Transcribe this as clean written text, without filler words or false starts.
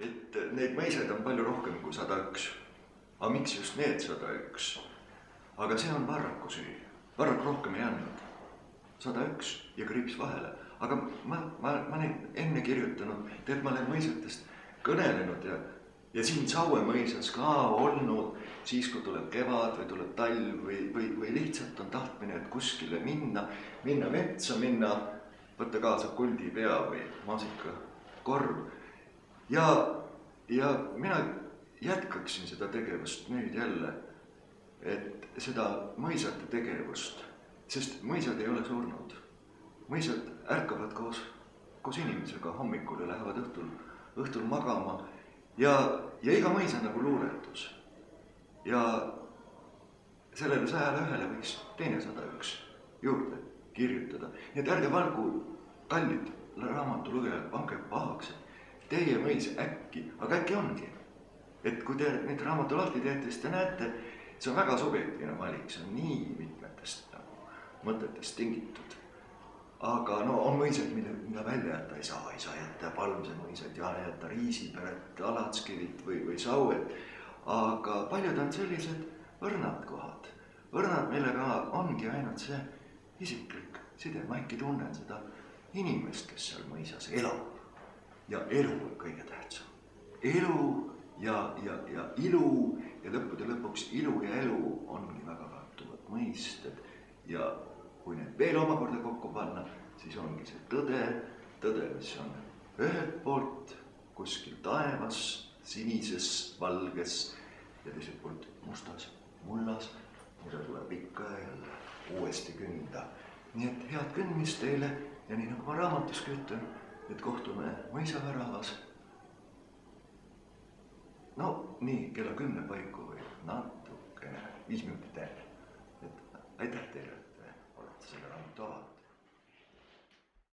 et neid mõisaid on palju rohkem kui 101. Aga miks just need 101? Aga see on Varraku süü. Varrak rohkem ei andnud. 101 ja kriips vahele. Aga ma olen enne kirjutanud, tead, ma olen mõisatest kõnelenud ja siin Saue mõisas ka olnud, siis kui tuleb kevad või tuleb talv või lihtsalt on tahtmine, et kuskile minna metsa, võtta kaasa kuldipea või maasikakorv. Ja mina jätkaksin seda tegevust nüüd jälle, et seda mõisate tegevust, sest mõisad ei ole surnud. Mõisad ärkavad koos inimesega hommikul ja lähevad õhtul magama ja iga mõis on nagu luuletus. Ja sellele 101-le võiks teine 101 juurde kirjutada. Nii et ärge valgu, kallid raamatulugejad, pange pahaks, et teie mõis äkki, aga äkki ongi. Et kui te neid raamatu lahti teete, siis te näete, see on väga subjektiivne valik, see on nii mitmetest mõtetest tingitud. Aga on mõisad, mida välja jätta ei saa jätta Palmse mõisad ja jätta Riisiperet, Alatskivit või Sauet. Aga paljud on sellised õrnad kohad. Õrnad, millega ongi ainult see isiklik side. Ma äkki tunnen seda inimest, kes seal mõisas elab. Ja elu on kõige tähtsam. Elu ja ilu ja lõppude lõpuks ilu ja elu ongi väga kattuvad mõisted. Ja kui need veel omakorda kokku panna, siis ongi see tõde, mis on ühelt poolt kuskil taevas, sinises, valges ja teiselt poolt mustas, mullas, mida tuleb ikka ja jälle uuesti künda. Nii et head kündmist teile ja nii nagu ma raamatuski ütlen, et kohtume mõisaväravas. No nii, kella 10 paiku või natukene, 5 minutit enne. Aitäh teile, et olete selle raamatu avanud.